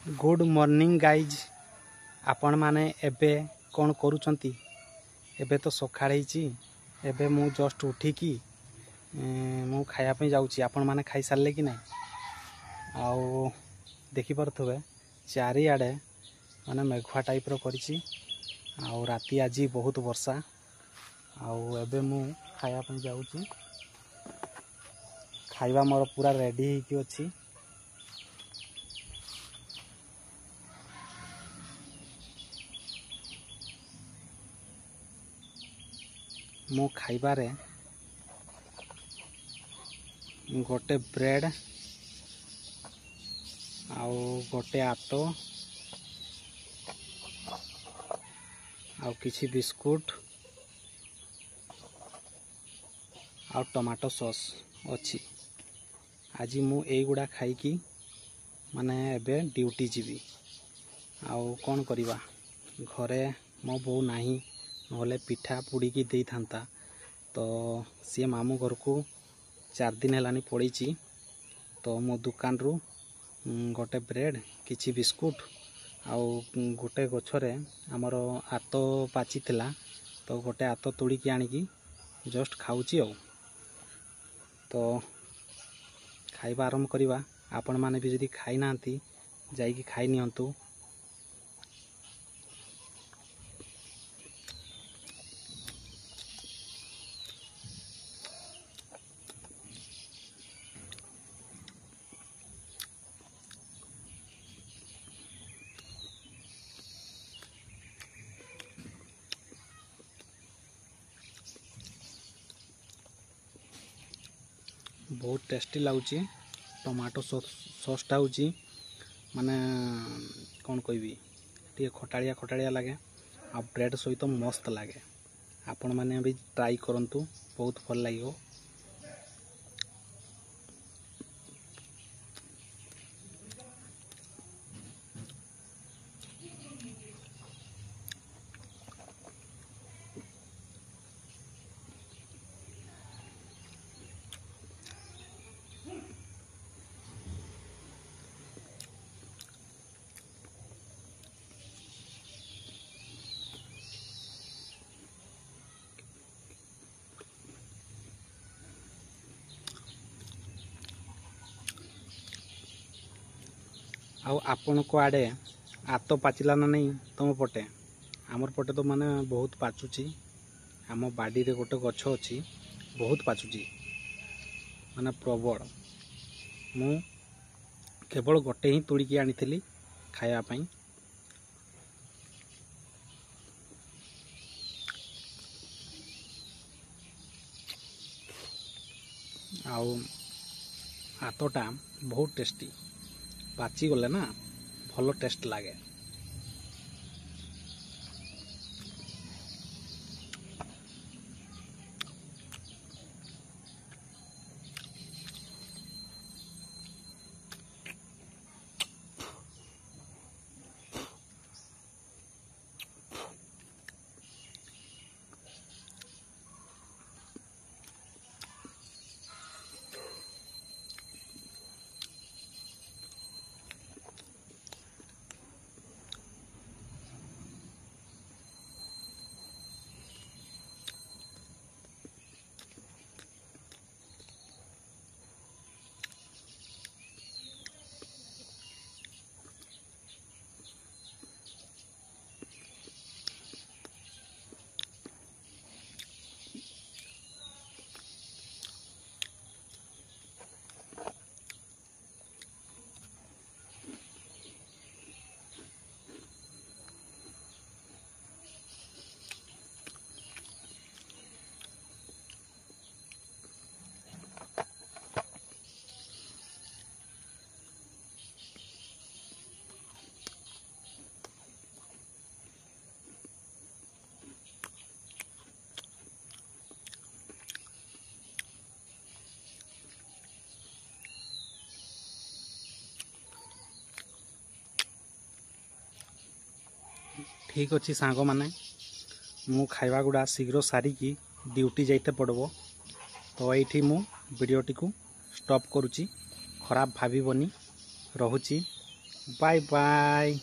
Good morning guys आपण माने एबे कौन करूचंती। एबे तो सकाळ ହେଇची एबे मु जस्ट उठिकी मु खाया पे जाउची। आपण माने खाई सारले कि नहीं आउ देखि परथबे चारि आडे माने मेघुआ टाइप रो करिची आउ राती आजी बहुत वर्षा आउ एबे मु खाया पे जाउची। खाइबा मोर पूरा रेडी ही कि अछि। मो खाइबारे गोटे ब्रेड आउ गोटे आतो आउ किछि बिस्कुट आउ टमाटो सॉस अछि। आज मु एगुड़ा खाइकी माने एबे ड्यूटी जीवी। आउ कौन करिबा घरे मो बो नाही नहले पिठा पुड़ी की दे थांता तो सी मामू घर को 4 दिन हेलानी पड़ीची। तो मो दुकान रु गोटे ब्रेड किछि बिस्कुट आउ गोटे गछरे हमर आतो पाची थिला तो गोटे आतो तोड़ी की आनी की जस्ट खाउची। आउ तो खाइबा आरंभ करिबा। आपण माने भी जदी खाइ नांती जाई की खाइ नियंतु। बहुत टेस्टी लाଗୁଛି। टमाटो सॉसटा होची माने कौन कहबी टे खटालिया खटालिया लगे आ ब्रेड सहित मस्त लगे। आपण माने भी ट्राई करंतु बहुत भल लागियो। आउ आपण को आडे आतो पाचिला ना नहीं तुम पटे आमर पटे तो माने बहुत पाचुची। आम बाड़ी रे गोटे गछ अछि बहुत पाचुची माने प्रबल। मु केवल गोटे ही तोड़ी की आनी खाया पाई। आउ आतोटा बहुत टेस्टी पाची गले ना भलो टेस्ट लागे। ठीक अच्छी सांग माने मु खाइबा गुड़ा शीघ्र सारिकी ड्यूटी जाइते पड़बो। तो ये मु वीडियोटी को स्टॉप करुची। खराब भाविबनी रहुची। Bye bye.